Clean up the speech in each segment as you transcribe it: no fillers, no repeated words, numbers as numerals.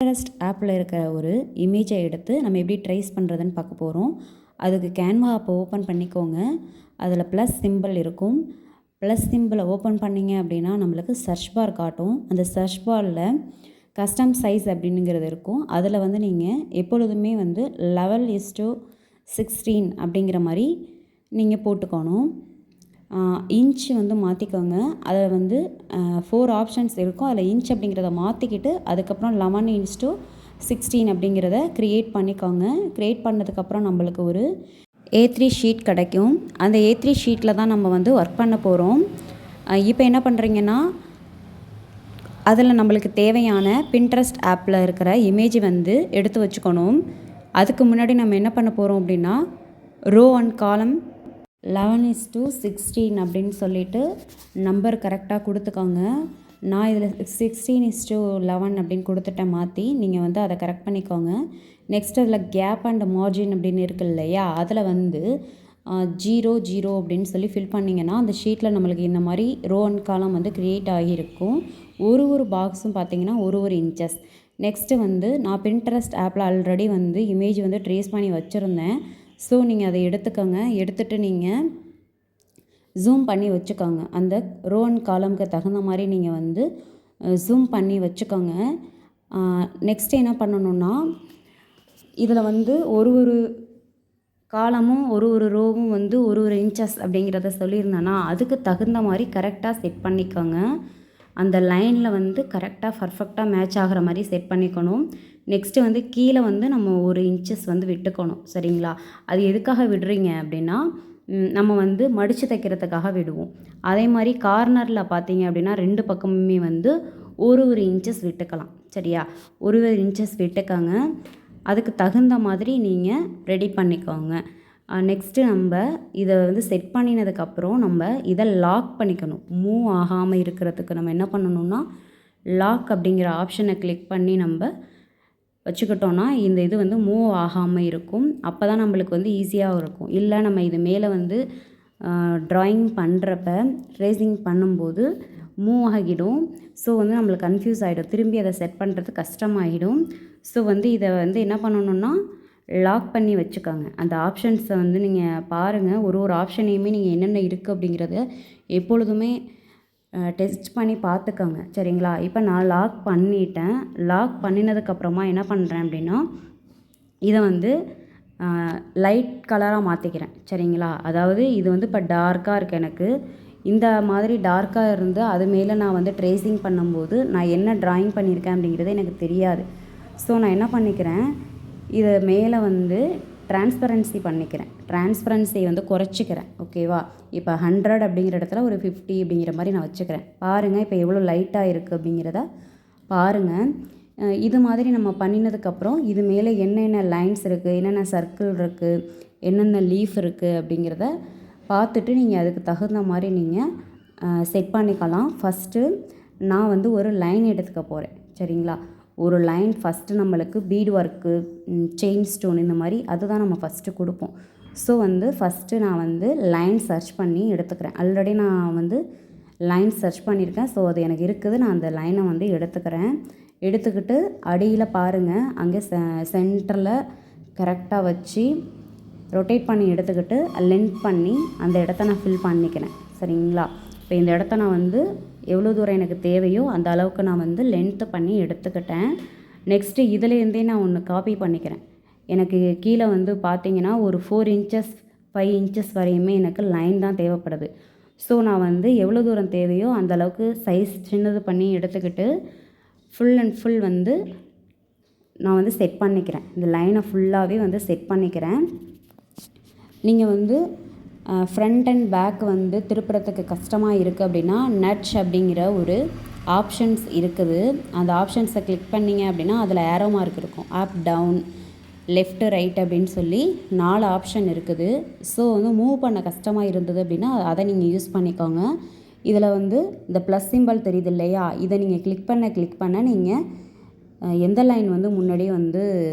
Pinterest ஆப்பில் இருக்கிற ஒரு இமேஜை எடுத்து நம்ம எப்படி ட்ரேஸ் பண்ணுறதுன்னு பார்க்க போகிறோம். அதுக்கு கேன்வா ஆப்பை ஓப்பன் பண்ணிக்கோங்க. அதில் ப்ளஸ் சிம்பிள் இருக்கும். ப்ளஸ் சிம்பிளை ஓப்பன் பண்ணிங்க அப்படின்னா நம்மளுக்கு சர்ச் பார் காட்டும். அந்த சர்ச் பாரில் கஸ்டம் சைஸ் அப்படிங்கிறது இருக்கும். அதில் வந்து நீங்கள் எப்பொழுதுமே வந்து 11:16 அப்படிங்கிற மாதிரி நீங்கள் போட்டுக்கணும். இன்ச் வந்து மாற்றிக்கோங்க. அதில் வந்து 4 ஆப்ஷன்ஸ் இருக்கும். அதில் இன்ச் அப்படிங்கிறத மாற்றிக்கிட்டு அதுக்கப்புறம் 11:16 அப்படிங்கிறத க்ரியேட் பண்ணிக்கோங்க. க்ரியேட் பண்ணதுக்கப்புறம் நம்மளுக்கு ஒரு A3 ஷீட் கிடைக்கும். அந்த A3 ஷீட்டில் தான் நம்ம வந்து ஒர்க் பண்ண போகிறோம். இப்போ என்ன பண்ணுறீங்கன்னா, அதில் நம்மளுக்கு தேவையான பின்ட்ரெஸ்ட் ஆப்பில் இருக்கிற இமேஜ் வந்து எடுத்து வச்சுக்கணும். அதுக்கு முன்னாடி நம்ம என்ன பண்ண போகிறோம் அப்படின்னா, ரோ அண்ட் காலம் 11:16 அப்படின்னு சொல்லிட்டு நம்பர் கரெக்டாக கொடுத்துக்கோங்க. நான் இதில் 16:11 அப்படின்னு கொடுத்துட்டேன் மாற்றி. நீங்கள் வந்து அதை கரெக்ட் பண்ணிக்கோங்க. நெக்ஸ்ட் அதில் கேப் அண்ட் மார்ஜின் அப்படின்னு இருக்குது இல்லையா, அதில் வந்து 0 அப்படின்னு சொல்லி ஃபில் பண்ணிங்கன்னா அந்த ஷீட்டில் நம்மளுக்கு இந்த மாதிரி ரோ அண்ட் காலம் வந்து க்ரியேட் ஆகியிருக்கும். ஒரு பாக்ஸும் பார்த்திங்கன்னா ஒரு இன்ச்சஸ். நெக்ஸ்ட்டு வந்து நான் பின்ட்ரெஸ்ட் ஆப்பில் ஆல்ரெடி வந்து இமேஜ் வந்து ட்ரேஸ் பண்ணி வச்சுருந்தேன். ஸோ நீங்கள் அதை எடுத்துக்கோங்க. எடுத்துகிட்டு நீங்கள் ஜூம் பண்ணி வச்சுக்கோங்க. அந்த ரோ அண்ட் காலம்க்கு தகுந்த மாதிரி நீங்கள் வந்து ஜூம் பண்ணி வச்சுக்கோங்க. நெக்ஸ்ட்டு என்ன பண்ணணுன்னா, இதில் வந்து ஒரு காலமும் ஒரு ரோவும் வந்து ஒரு இன்ச்சஸ் அப்படிங்கிறத சொல்லியிருந்தேன்னா அதுக்கு தகுந்த மாதிரி கரெக்டாக செட் பண்ணிக்கோங்க. அந்த லைனில் வந்து கரெக்டாக பர்ஃபெக்டாக மேட்ச் ஆகிற மாதிரி செட் பண்ணிக்கணும். நெக்ஸ்ட்டு வந்து கீழே வந்து நம்ம 1 இன்ச்சஸ் வந்து விட்டுக்கணும். சரிங்களா? அது எதுக்காக விடுறீங்க அப்படின்னா, நம்ம வந்து மடித்து தைக்கிறதுக்காக விடுவோம். அதே மாதிரி கார்னரில் பார்த்தீங்க அப்படின்னா 2 பக்கமுமே வந்து ஒரு இன்ச்சஸ் விட்டுக்கலாம். சரியா? ஒரு இன்ச்சஸ் விட்டுக்கோங்க. அதுக்கு தகுந்த மாதிரி நீங்கள் ரெடி பண்ணிக்கோங்க. நெக்ஸ்ட்டு நம்ம இதை வந்து செட் பண்ணினதுக்கப்புறம் நம்ம இதை லாக் பண்ணிக்கணும். மூவ் ஆகாமல் இருக்கிறதுக்கு நம்ம என்ன பண்ணணும்னா, லாக் அப்படிங்கிற ஆப்ஷனை கிளிக் பண்ணி நம்ம வச்சுக்கிட்டோன்னா இந்த இது வந்து மூவ் ஆகாமல் இருக்கும். அப்போ தான் நம்மளுக்கு வந்து ஈஸியாக இருக்கும். இல்லை நம்ம இது மேலே வந்து ட்ராயிங் பண்ணுறப்ப ட்ரேசிங் பண்ணும்போது மூவ் ஆகிடும். ஸோ வந்து நம்மளுக்கு கன்ஃபியூஸ் ஆகிடும். திரும்பி அதை செட் பண்ணுறது கஷ்டமாகிடும். ஸோ வந்து இதை வந்து என்ன பண்ணணுன்னா, லாக் பண்ணி வச்சுக்கோங்க. அந்த ஆப்ஷன்ஸை வந்து நீங்கள் பாருங்கள். ஒரு ஆப்ஷனையுமே நீங்கள் என்னென்ன இருக்குது அப்படிங்கிறத எப்பொழுதுமே டெஸ்ட் பண்ணி பார்த்துக்கோங்க. சரிங்களா? இப்போ நான் லாக் பண்ணிட்டேன். லாக் பண்ணினதுக்கப்புறமா என்ன பண்ணுறேன் அப்படின்னா, இதை வந்து லைட் கலராக மாற்றிக்கிறேன். சரிங்களா? அதாவது இது வந்து இப்போ டார்க்காக இருக்குது எனக்கு. இந்த மாதிரி டார்க்காக இருந்து அது மேலே நான் வந்து ட்ரேசிங் பண்ணும்போது நான் என்ன ட்ராயிங் பண்ணியிருக்கேன் அப்படிங்கிறது எனக்கு தெரியாது. ஸோ நான் என்ன பண்ணிக்கிறேன், இதை மேலே வந்து ட்ரான்ஸ்பரன்சி பண்ணிக்கிறேன். ட்ரான்ஸ்பரன்சியை வந்து குறைச்சிக்கிறேன். ஓகேவா? இப்போ 100 அப்படிங்கிற இடத்துல ஒரு 50 அப்படிங்கிற மாதிரி நான் வச்சுக்கிறேன். பாருங்கள் இப்போ எவ்வளோ லைட்டாக இருக்குது அப்படிங்கிறத பாருங்கள். இது மாதிரி நம்ம பண்ணினதுக்கப்புறம் இது மேலே என்னென்ன லைன்ஸ் இருக்குது, என்னென்ன சர்க்கிள் இருக்குது, என்னென்ன லீஃப் இருக்குது அப்படிங்கிறத பார்த்துட்டு நீங்கள் அதுக்கு தகுந்த மாதிரி நீங்கள் செட் பண்ணிக்கலாம். ஃபஸ்ட்டு நான் வந்து ஒரு லைன் எடுத்துக்க போகிறேன். சரிங்களா? ஒரு லைன் ஃபஸ்ட்டு நம்மளுக்கு பீட் ஒர்க்கு, செயின் ஸ்டோன் இந்த மாதிரி அதுதான் நம்ம ஃபஸ்ட்டு கொடுப்போம். ஸோ வந்து ஃபஸ்ட்டு நான் வந்து லைன் சர்ச் பண்ணி எடுத்துக்கிறேன். ஆல்ரெடி நான் வந்து லைன் சர்ச் பண்ணியிருக்கேன். ஸோ அது எனக்கு இருக்குது. நான் அந்த லைனை வந்து எடுத்துக்கிறேன். எடுத்துக்கிட்டு அடியில் பாருங்கள், அங்கே சென்டரில் கரெக்டாக வச்சு ரொட்டேட் பண்ணி எடுத்துக்கிட்டு லென்த் பண்ணி அந்த இடத்த நான் ஃபில் பண்ணிக்கிறேன். சரிங்களா? இப்போ இந்த இடத்த நான் வந்து எவ்வளோ தூரம் எனக்கு தேவையோ அந்த அளவுக்கு நான் வந்து லென்த்து பண்ணி எடுத்துக்கிட்டேன். நெக்ஸ்ட்டு இதுலேருந்தே நான் ஒன்று காப்பி பண்ணிக்கிறேன். எனக்கு கீழே வந்து பார்த்திங்கன்னா ஒரு 4 இன்ச்சஸ் 5 இன்ச்சஸ் வரையுமே எனக்கு லைன் தான் தேவைப்படுது. ஸோ நான் வந்து எவ்வளோ தூரம் தேவையோ அந்த அளவுக்கு சைஸ் சின்னது பண்ணி எடுத்துக்கிட்டு ஃபுல் அண்ட் ஃபுல் வந்து நான் வந்து செட் பண்ணிக்கிறேன். இந்த லைனை ஃபுல்லாகவே வந்து செட் பண்ணிக்கிறேன். நீங்கள் வந்து ஃப்ரண்ட் அண்ட் பேக் வந்து திருப்புறத்துக்கு கஷ்டமாக இருக்குது அப்படின்னா நட்ச் அப்படிங்கிற ஒரு ஆப்ஷன்ஸ் இருக்குது. அந்த ஆப்ஷன்ஸை கிளிக் பண்ணிங்க அப்படின்னா அதில் ஏரோ மார்க் இருக்கும். அப் டவுன் லெஃப்ட் ரைட் அப்படின்னு சொல்லி 4 ஆப்ஷன் இருக்குது. ஸோ வந்து மூவ் பண்ண கஷ்டமாக இருந்தது அப்படின்னா அதை நீங்கள் யூஸ் பண்ணிக்கோங்க. இதில் வந்து இந்த ப்ளஸ் சிம்பிள் தெரியுது இல்லையா, இதை நீங்கள் கிளிக் பண்ண நீங்கள் எந்த லைன் வந்து முன்னாடியே வந்து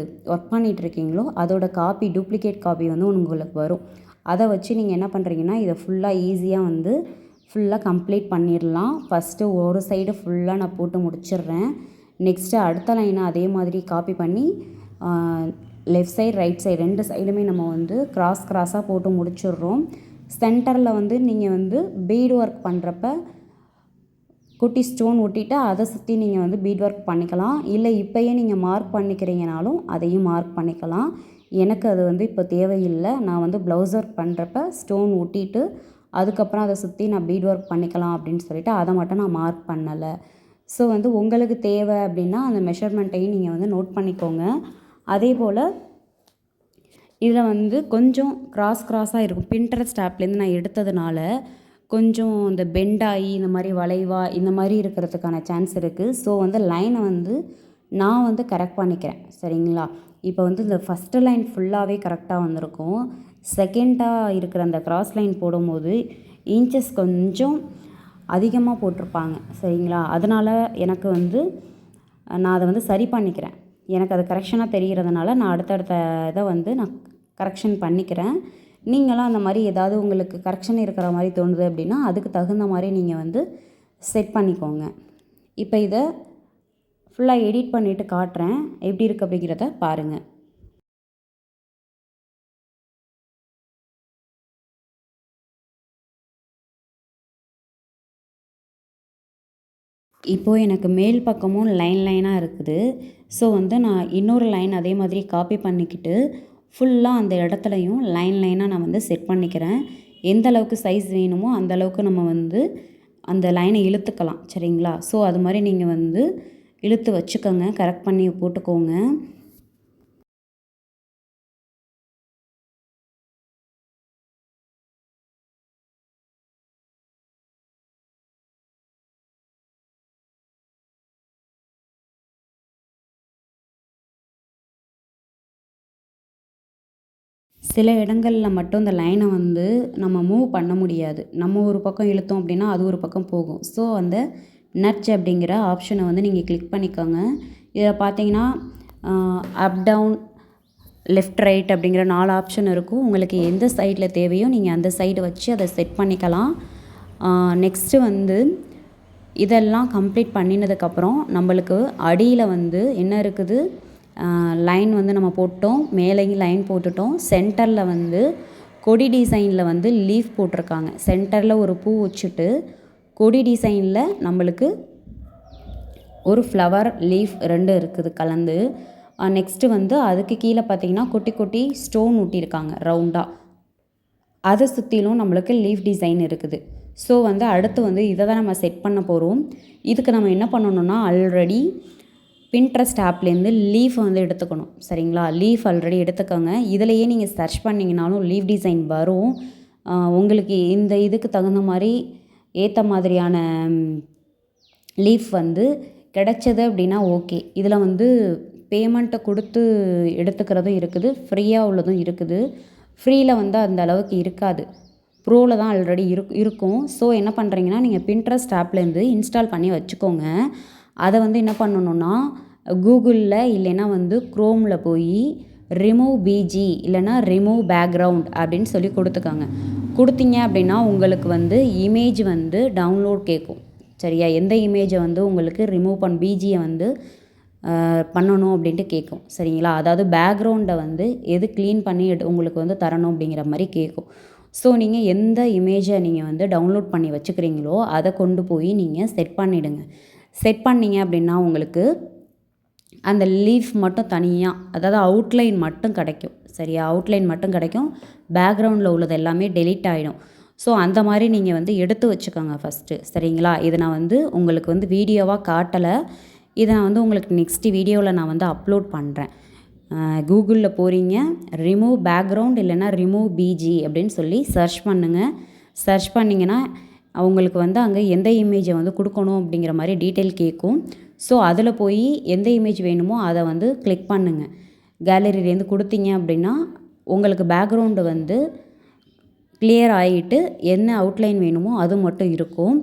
ஒர்க் பண்ணிகிட்ருக்கீங்களோ அதோட காப்பி, டூப்ளிகேட் காப்பி வந்து உங்களுக்கு வரும். அதை வச்சு நீங்கள் என்ன பண்ணுறீங்கன்னா இதை ஃபுல்லாக ஈஸியாக வந்து ஃபுல்லாக கம்ப்ளீட் பண்ணிடலாம். ஃபஸ்ட்டு ஒரு சைடு ஃபுல்லாக நான் போட்டு முடிச்சிடுறேன். நெக்ஸ்ட்டு அடுத்த லைனை அதே மாதிரி காப்பி பண்ணி லெஃப்ட் சைடு ரைட் சைடு 2 சைடுமே நம்ம வந்து கிராஸாக போட்டு முடிச்சிடுறோம். சென்டரில் வந்து நீங்கள் வந்து பீட் ஒர்க் பண்ணுறப்ப குட்டி ஸ்டோன் ஒட்டிட்டு அதை சுற்றி நீங்கள் வந்து பீட் ஒர்க் பண்ணிக்கலாம். இல்லை இப்போயே நீங்கள் மார்க் பண்ணிக்கிறீங்கனாலும் அதையும் மார்க் பண்ணிக்கலாம். எனக்கு அது வந்து இப்போ தேவையில்லை. நான் வந்து ப்ளவுஸ் ஒர்க் பண்ணுறப்ப ஸ்டோன் ஒட்டிட்டு அதுக்கப்புறம் அதை சுற்றி நான் பீட் ஒர்க் பண்ணிக்கலாம் அப்படின்னு சொல்லிவிட்டு அதை மட்டும் நான் மார்க் பண்ணலை. ஸோ வந்து உங்களுக்கு தேவை அப்படின்னா அந்த மெஷர்மெண்ட்டையும் நீங்கள் வந்து நோட் பண்ணிக்கோங்க. அதே போல் இதில் வந்து கொஞ்சம் கிராஸாக இருக்கும். பின்ட்ரெஸ்ட் ஆப்லேருந்து நான் எடுத்ததுனால கொஞ்சம் இந்த பெண்டாகி இந்த மாதிரி வளைவாக இந்த மாதிரி இருக்கிறதுக்கான சான்ஸ் இருக்குது. ஸோ வந்து லைனை வந்து நான் வந்து கரெக்ட் பண்ணிக்கிறேன். சரிங்களா? இப்போ வந்து இந்த ஃபஸ்ட்டு லைன் ஃபுல்லாகவே கரெக்டாக வந்திருக்கும். செகண்டாக இருக்கிற அந்த கிராஸ் லைன் போடும்போது இன்ச்சஸ் கொஞ்சம் அதிகமாக போட்டிருப்பாங்க. சரிங்களா? அதனால் எனக்கு வந்து நான் அதை வந்து சரி பண்ணிக்கிறேன். எனக்கு அது கரெக்ஷனாக தெரிகிறதுனால நான் அடுத்தடுத்த இதை வந்து நான் கரெக்ஷன் பண்ணிக்கிறேன். நீங்களும் அந்த மாதிரி ஏதாவது உங்களுக்கு கரெக்ஷன் இருக்கிற மாதிரி தோணுது அப்படின்னா அதுக்கு தகுந்த மாதிரி நீங்கள் வந்து செட் பண்ணிக்கோங்க. இப்போ இதை ஃபுல்லாக எடிட் பண்ணிவிட்டு காட்டுறேன் எப்படி இருக்குது அப்படிங்கிறத பாருங்கள். இப்போது எனக்கு மேல் பக்கமும் லைனாக இருக்குது. ஸோ வந்து நான் இன்னொரு லைன் அதே மாதிரி காப்பி பண்ணிக்கிட்டு ஃபுல்லாக அந்த இடத்துலையும் லைனாக நான் வந்து செட் பண்ணிக்கிறேன். எந்த அளவுக்கு சைஸ் வேணுமோ அந்த அளவுக்கு நம்ம வந்து அந்த லைனை இழுத்துக்கலாம். சரிங்களா? ஸோ அது மாதிரி நீங்கள் வந்து இழுத்து வச்சுக்கோங்க, கரெக்ட் பண்ணி போட்டுக்கோங்க. சில இடங்களில் மட்டும் இந்த லைனை வந்து நம்ம மூவ் பண்ண முடியாது. நம்ம ஒரு பக்கம் இழுத்தோம் அப்படின்னா அது ஒரு பக்கம் போகும். ஸோ அந்த நட்ச் அப்படிங்கிற ஆப்ஷனை வந்து நீங்கள் கிளிக் பண்ணிக்கோங்க. இதில் பார்த்தீங்கன்னா அப் டவுன் லெஃப்ட் ரைட் அப்படிங்கிற 4 ஆப்ஷன் இருக்கும். உங்களுக்கு எந்த சைடில் தேவையோ நீங்கள் அந்த சைடு வச்சு அதை செட் பண்ணிக்கலாம். நெக்ஸ்ட்டு வந்து இதெல்லாம் கம்ப்ளீட் பண்ணினதுக்கப்புறம் நம்மளுக்கு அடியில் வந்து என்ன இருக்குது, லைன் வந்து நம்ம போட்டோம், மேலேயும் லைன் போட்டுட்டோம். சென்டரில் வந்து கொடி டிசைனில் வந்து லீஃப் போட்டிருக்காங்க. சென்டரில் ஒரு பூ வச்சுட்டு கொடி டிசைனில் நம்மளுக்கு ஒரு ஃப்ளவர் லீஃப் 2 இருக்குது கலந்து. நெக்ஸ்ட்டு வந்து அதுக்கு கீழே பார்த்திங்கன்னா குட்டி குட்டி ஸ்டோன் ஊட்டியிருக்காங்க ரவுண்டாக. அதை சுற்றிலும் நம்மளுக்கு லீஃப் டிசைன் இருக்குது. ஸோ வந்து அடுத்து வந்து இதை தான் நம்ம செட் பண்ண போகிறோம். இதுக்கு நம்ம என்ன பண்ணணும்னா ஆல்ரெடி பின்ட்ரெஸ்ட் ஆப்லேருந்து லீஃப் வந்து எடுத்துக்கணும். சரிங்களா? லீஃப் ஆல்ரெடி எடுத்துக்கோங்க. இதிலையே நீங்கள் சர்ச் பண்ணிங்கனாலும் லீஃப் டிசைன் வரும். உங்களுக்கு இந்த இதுக்கு தகுந்த மாதிரி ஏற்ற மாதிரியான லீஃப் வந்து கிடைச்சது அப்படின்னா ஓகே. இதில் வந்து பேமெண்ட்டை கொடுத்து எடுத்துக்கிறதும் இருக்குது, ஃப்ரீயாக உள்ளதும் இருக்குது. ஃப்ரீயில் வந்து அந்த அளவுக்கு இருக்காது, ப்ரோவில் தான் ஆல்ரெடி இருக்கும். ஸோ என்ன பண்ணுறீங்கன்னா நீங்கள் பின்ட்ரெஸ்ட் ஆப்லேருந்து இன்ஸ்டால் பண்ணி வச்சுக்கோங்க. அதை வந்து என்ன பண்ணணுன்னா கூகுளில் இல்லைன்னா வந்து க்ரோமில் போய் ரிமூவ் பிஜி இல்லைனா ரிமூவ் பேக்ரவுண்ட் அப்படின்னு சொல்லி கொடுத்துக்கோங்க. கொடுத்தீங்க அப்படின்னா உங்களுக்கு வந்து இமேஜ் வந்து டவுன்லோட் கேட்கும். சரியா? எந்த இமேஜை வந்து உங்களுக்கு ரிமூவ் பிஜியை வந்து பண்ணணும் அப்படின்ட்டு கேட்கும். சரிங்களா? அதாவது பேக்ரவுண்டை வந்து எது க்ளீன் பண்ணி உங்களுக்கு வந்து தரணும் அப்படிங்கிற மாதிரி கேட்கும். ஸோ நீங்கள் எந்த இமேஜை நீங்கள் வந்து டவுன்லோட் பண்ணி வச்சுக்கிறீங்களோ அதை கொண்டு போய் நீங்கள் செட் பண்ணிவிடுங்க. செட் பண்ணிங்க அப்படின்னா உங்களுக்கு அந்த லீஃப் மட்டும் தனியாக, அதாவது அவுட்லைன் மட்டும் கிடைக்கும். சரியா? அவுட்லைன் மட்டும் கிடைக்கும். பேக்ரவுண்டில் உள்ளது எல்லாமே டெலீட் ஆகிடும். ஸோ அந்த மாதிரி நீங்கள் வந்து எடுத்து வச்சுக்கோங்க ஃபஸ்ட்டு. சரிங்களா? இதை நான் வந்து உங்களுக்கு வந்து வீடியோவாக காட்டலை. இதை நான் வந்து உங்களுக்கு நெக்ஸ்ட்டு வீடியோவில் நான் வந்து அப்லோட் பண்ணுறேன். கூகுளில் போகிறீங்க, ரிமூவ் பேக்ரவுண்ட் இல்லைன்னா ரிமூவ் பிஜி அப்படின்னு சொல்லி சர்ச் பண்ணுங்கள். சர்ச் பண்ணிங்கன்னா அவங்களுக்கு வந்து அங்கே எந்த இமேஜை வந்து கொடுக்கணும் அப்படிங்கிற மாதிரி டீட்டெயில் கேட்கும். ஸோ அதில் போய் எந்த இமேஜ் வேணுமோ அதை வந்து கிளிக் பண்ணுங்கள். கேலரியிலேருந்து கொடுத்தீங்க அப்படின்னா உங்களுக்கு பேக்ரவுண்டு வந்து கிளியர் ஆகிட்டு என்ன அவுட்லைன் வேணுமோ அது மட்டும் இருக்கும்.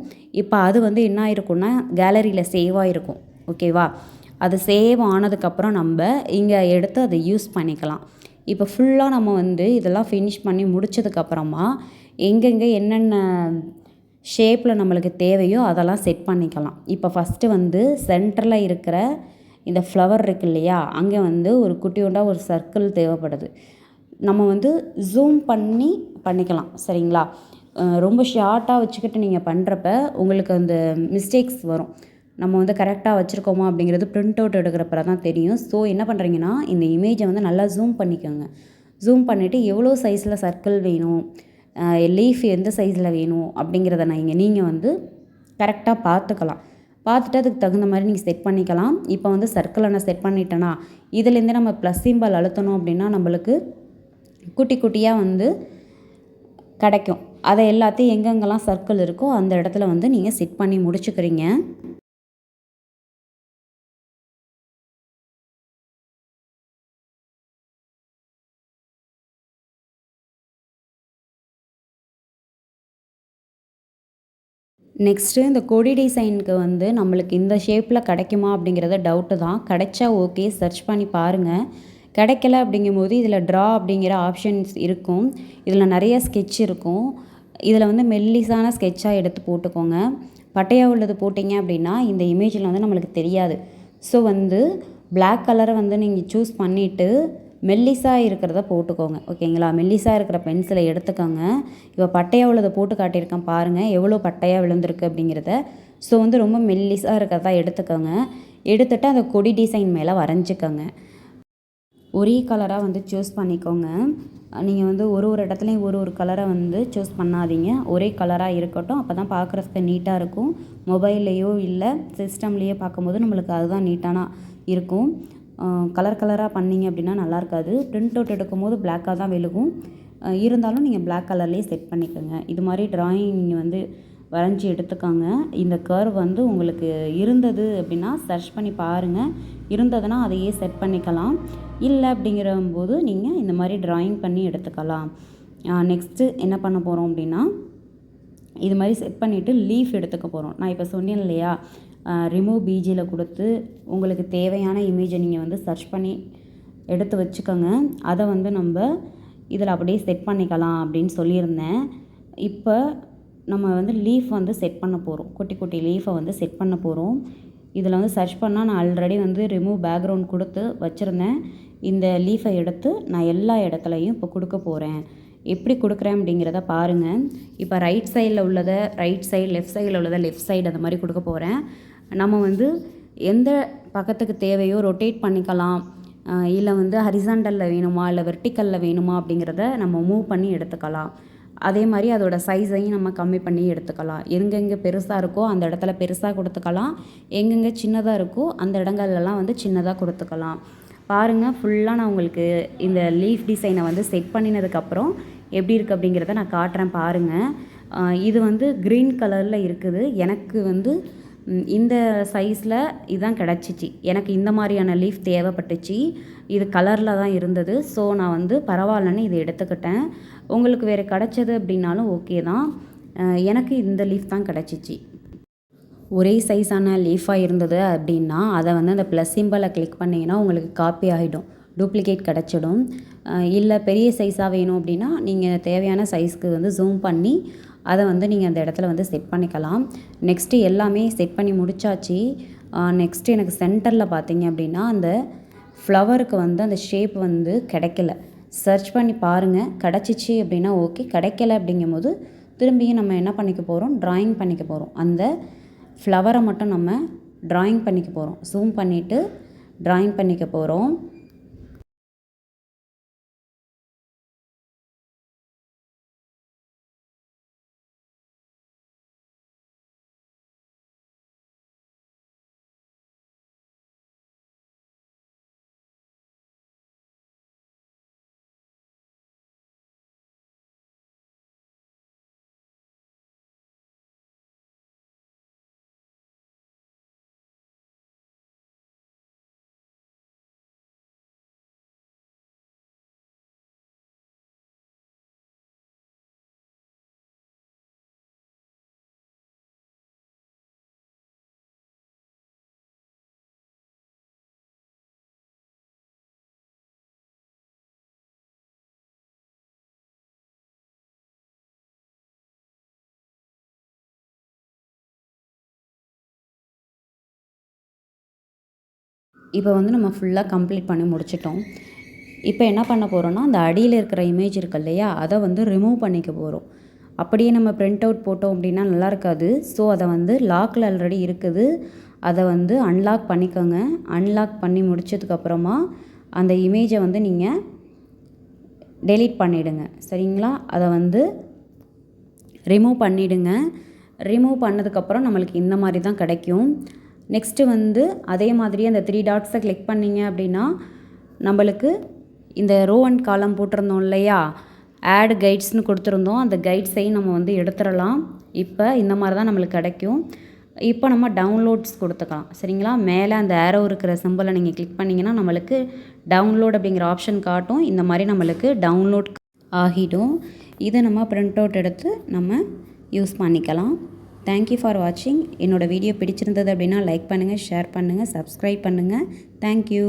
இப்போ அது வந்து என்ன ஆகிருக்குன்னா கேலரியில் சேவ் ஆகிருக்கும். ஓகேவா? அது சேவ் ஆனதுக்கப்புறம் நம்ம இங்கே எடுத்து அதை யூஸ் பண்ணிக்கலாம். இப்போ ஃபுல்லாக நம்ம வந்து இதெல்லாம் ஃபினிஷ் பண்ணி முடித்ததுக்கப்புறமா எங்கெங்கே என்னென்ன ஷேப்பில் நம்மளுக்கு தேவையோ அதெல்லாம் செட் பண்ணிக்கலாம். இப்போ ஃபஸ்ட்டு வந்து சென்டரில் இருக்கிற இந்த ஃப்ளவர் இருக்கு இல்லையா, அங்கே வந்து ஒரு குட்டியோண்டா ஒரு சர்க்கிள் தேவைப்படுது. நம்ம வந்து ஜூம் பண்ணி பண்ணிக்கலாம் சரிங்களா. ரொம்ப ஷார்ட்டாக வச்சுக்கிட்டு நீங்கள் பண்ணுறப்ப உங்களுக்கு அந்த மிஸ்டேக்ஸ் வரும். நம்ம வந்து கரெக்டாக வச்சுருக்கோமா அப்படிங்கிறது பிரிண்ட் அவுட் எடுக்கிறப்ப தான் தெரியும். ஸோ என்ன பண்ணுறீங்கன்னா, இந்த இமேஜை வந்து நல்லா ஜூம் பண்ணிக்கோங்க. ஜூம் பண்ணிவிட்டு எவ்வளோ சைஸில் சர்க்கிள் வேணும், லீஃப் எந்த சைஸில் வேணும் அப்படிங்கிறத நீங்கள் வந்து கரெக்டாக பார்த்துக்கலாம். பார்த்துட்டு அதுக்கு தகுந்த மாதிரி நீங்கள் செட் பண்ணிக்கலாம். இப்போ வந்து சர்க்கிளை நான் செட் பண்ணிட்டேன்னா, இதுலேருந்தே நம்ம ப்ளஸ் சிம்பல் அழுத்தணும் அப்படின்னா நம்மளுக்கு குட்டி குட்டியாக வந்து கிடைக்கும். அதை எல்லாத்தையும் எங்கெங்கெல்லாம் சர்க்கிள் இருக்கோ அந்த இடத்துல வந்து நீங்கள் செட் பண்ணி முடிச்சுக்கிறீங்க. நெக்ஸ்ட்டு இந்த கொடி டிசைனுக்கு வந்து நம்மளுக்கு இந்த ஷேப்பில் கிடைக்குமா அப்படிங்கிறத டவுட்டு தான். கிடைச்சா ஓகே, சர்ச் பண்ணி பாருங்கள். கிடைக்கல அப்படிங்கும்போது இதில் ட்ரா அப்படிங்கிற ஆப்ஷன்ஸ் இருக்கும். இதில் நிறைய ஸ்கெட்ச் இருக்கும். இதில் வந்து மெல்லிசான ஸ்கெட்சாக எடுத்து போட்டுக்கோங்க. பட்டையாக உள்ளது போட்டிங்க அப்படின்னா இந்த இமேஜில் வந்து நம்மளுக்கு தெரியாது. ஸோ வந்து பிளாக் கலரை வந்து நீங்கள் சூஸ் பண்ணிவிட்டு மெல்லிசாக இருக்கிறத போட்டுக்கோங்க ஓகேங்களா. மெல்லிசாக இருக்கிற பென்சிலை எடுத்துக்கோங்க. இப்போ பட்டையாக உள்ளதை போட்டு காட்டியிருக்கேன் பாருங்கள், எவ்வளோ பட்டையாக விழுந்திருக்கு அப்படிங்கிறத. ஸோ வந்து ரொம்ப மெல்லிசாக இருக்கிறதா எடுத்துக்கோங்க. எடுத்துகிட்டு அந்த கொடி டிசைன் மேலே வரைஞ்சிக்கோங்க. ஒரே கலராக வந்து சூஸ் பண்ணிக்கோங்க. நீங்கள் வந்து ஒரு ஒரு இடத்துலையும் ஒரு ஒரு கலரை வந்து சூஸ் பண்ணாதீங்க. ஒரே கலராக இருக்கட்டும். அப்போ தான் பார்க்குறதுக்கு நீட்டாக இருக்கும். மொபைல்லையோ இல்லை சிஸ்டம்லேயோ பார்க்கும்போது நம்மளுக்கு அதுதான் நீட்டான இருக்கும். கலர் கலராக பண்ணிங்க அப்படின்னா நல்லா இருக்காது. பிரிண்ட் அவுட் எடுக்கும்போது பிளாக்காக தான் விழுகும். இருந்தாலும் நீங்கள் பிளாக் கலர்லேயே செட் பண்ணிக்கோங்க. இது மாதிரி ட்ராயிங் நீங்கள் வந்து வரைஞ்சி எடுத்துக்கோங்க. இந்த கர்வ் வந்து உங்களுக்கு இருந்தது அப்படின்னா சர்ச் பண்ணி பாருங்கள். இருந்ததுன்னா அதையே செட் பண்ணிக்கலாம். இல்லை அப்படிங்கிறம்போது நீங்கள் இந்த மாதிரி ட்ராயிங் பண்ணி எடுத்துக்கலாம். நெக்ஸ்ட்டு என்ன பண்ண போகிறோம் அப்படின்னா, இது மாதிரி செட் பண்ணிவிட்டு லீஃப் எடுத்துக்க போகிறோம். நான் இப்போ சொன்னேன் இல்லையா, ரிமூவ் பிஜியில் கொடுத்து உங்களுக்கு தேவையான இமேஜை நீங்கள் வந்து சர்ச் பண்ணி எடுத்து வச்சுக்கோங்க. அதை வந்து நம்ம இதில் அப்படியே செட் பண்ணிக்கலாம் அப்படின்னு சொல்லியிருந்தேன். இப்போ நம்ம வந்து லீஃப் வந்து செட் பண்ண போகிறோம். குட்டி குட்டி லீஃபை வந்து செட் பண்ண போகிறோம். இதில் வந்து சர்ச் பண்ணால் நான் ஆல்ரெடி வந்து ரிமூவ் பேக்ரவுண்ட் கொடுத்து வச்சுருந்தேன். இந்த லீஃபை எடுத்து நான் எல்லா இடத்துலையும் இப்போ கொடுக்க போகிறேன். எப்படி கொடுக்குறேன் அப்படிங்கிறத பாருங்கள். இப்போ ரைட் சைடில் உள்ளதை ரைட் சைடு, லெஃப்ட் சைடில் உள்ளதை லெஃப்ட் சைடு அந்த மாதிரி கொடுக்க போகிறேன். நம்ம வந்து எந்த பக்கத்துக்கு தேவையோ ரொட்டேட் பண்ணிக்கலாம். இல்லை வந்து ஹரிசாண்டலில் வேணுமா இல்லை வெர்டிக்கலில் வேணுமா அப்படிங்கிறத நம்ம மூவ் பண்ணி எடுத்துக்கலாம். அதே மாதிரி அதோட சைஸையும் நம்ம கம்மி பண்ணி எடுத்துக்கலாம். எங்கெங்கே பெருசாக இருக்கோ அந்த இடத்துல பெருசாக கொடுத்துக்கலாம். எங்கெங்கே சின்னதாக இருக்கோ அந்த இடங்கள்லாம் வந்து சின்னதாக கொடுத்துக்கலாம். பாருங்கள், ஃபுல்லாக நான் உங்களுக்கு இந்த லீஃப் டிசைனை வந்து செட் பண்ணினதுக்கப்புறம் எப்படி இருக்குது அப்படிங்கிறத நான் காட்டுறேன் பாருங்கள். இது வந்து க்ரீன் கலரில் இருக்குது. எனக்கு வந்து இந்த சைஸில் இதுதான் கிடச்சிச்சு. எனக்கு இந்த மாதிரியான லீஃப் தேவைப்பட்டுச்சு. இது கலரில் தான் இருந்தது. ஸோ நான் வந்து பரவாயில்லன்னு இதை எடுத்துக்கிட்டேன். உங்களுக்கு வேறு கிடச்சது அப்படின்னாலும் ஓகே தான். எனக்கு இந்த லீஃப் தான் கிடச்சிச்சு. ஒரே சைஸான லீஃபாக இருந்தது அப்படின்னா அதை வந்து அந்த ப்ளஸ் சிம்பலை கிளிக் பண்ணிங்கன்னா உங்களுக்கு காப்பி ஆகிடும், டூப்ளிகேட் கிடச்சிடும். இல்லை பெரிய சைஸாக வேணும் அப்படின்னா நீங்கள் தேவையான சைஸ்க்கு வந்து ஜூம் பண்ணி அதை வந்து நீங்கள் அந்த இடத்துல வந்து செட் பண்ணிக்கலாம். நெக்ஸ்ட்டு எல்லாமே செட் பண்ணி முடித்தாச்சு. நெக்ஸ்ட்டு எனக்கு சென்டரில் பார்த்தீங்க அப்படின்னா அந்த ஃப்ளவருக்கு வந்து அந்த ஷேப் வந்து கிடைக்கல. சர்ச் பண்ணி பாருங்கள், கிடச்சிச்சு அப்படின்னா ஓகே. கிடைக்கல அப்படிங்கும்போது திரும்பியும் நம்ம என்ன பண்ணிக்க போகிறோம், ட்ராயிங் பண்ணிக்க போகிறோம். அந்த ஃப்ளவரை மட்டும் நம்ம ட்ராயிங் பண்ணிக்க போகிறோம். ஜூம் பண்ணிவிட்டு ட்ராயிங் பண்ணிக்க போகிறோம். இப்போ வந்து நம்ம ஃபுல்லாக கம்ப்ளீட் பண்ணி முடிச்சிட்டோம். இப்போ என்ன பண்ண போகிறோன்னா அந்த அடியில் இருக்கிற இமேஜ் இருக்கு இல்லையா, அதை வந்து ரிமூவ் பண்ணிக்க போகிறோம். அப்படியே நம்ம பிரிண்ட் அவுட் போட்டோம் அப்படின்னா நல்லா இருக்காது. ஸோ அதை வந்து லாக்கில் ஆல்ரெடி இருக்குது, அதை வந்து அன்லாக் பண்ணிக்கோங்க. அன்லாக் பண்ணி முடிச்சதுக்கப்புறமா அந்த இமேஜை வந்து நீங்கள் டெலீட் பண்ணிவிடுங்க. சரிங்களா? அதை வந்து ரிமூவ் பண்ணிவிடுங்க. ரிமூவ் பண்ணதுக்கப்புறம் நம்மளுக்கு இந்த மாதிரி தான் கிடைக்கும். நெக்ஸ்ட்டு வந்து அதே மாதிரி அந்த 3 டாட்ஸை கிளிக் பண்ணிங்க அப்படின்னா நம்மளுக்கு இந்த ரோ அண்ட் காலம் போட்டிருந்தோம் இல்லையா, ஆட் கைட்ஸ்னு கொடுத்துருந்தோம். அந்த கைட்ஸையும் நம்ம வந்து எடுத்துடலாம். இப்போ இந்த மாதிரி தான் நம்மளுக்கு கிடைக்கும். இப்போ நம்ம டவுன்லோட்ஸ் கொடுத்துக்கலாம். சரிங்களா? மேலே அந்த ஏரோ இருக்கிற சிம்பிளை நீங்கள் கிளிக் பண்ணிங்கன்னா நம்மளுக்கு டவுன்லோட் அப்படிங்கிற ஆப்ஷன் காட்டும். இந்த மாதிரி நம்மளுக்கு டவுன்லோட் ஆகிடும். இதை நம்ம பிரிண்ட் அவுட் எடுத்து நம்ம யூஸ் பண்ணிக்கலாம். தேங்க்யூ ஃபார் வாட்சிங். என்னோடய வீடியோ பிடிச்சிருந்தது அப்படின்னா லைக் பண்ணுங்கள், ஷேர் பண்ணுங்கள், சப்ஸ்கிரைப் பண்ணுங்கள். தேங்க்யூ.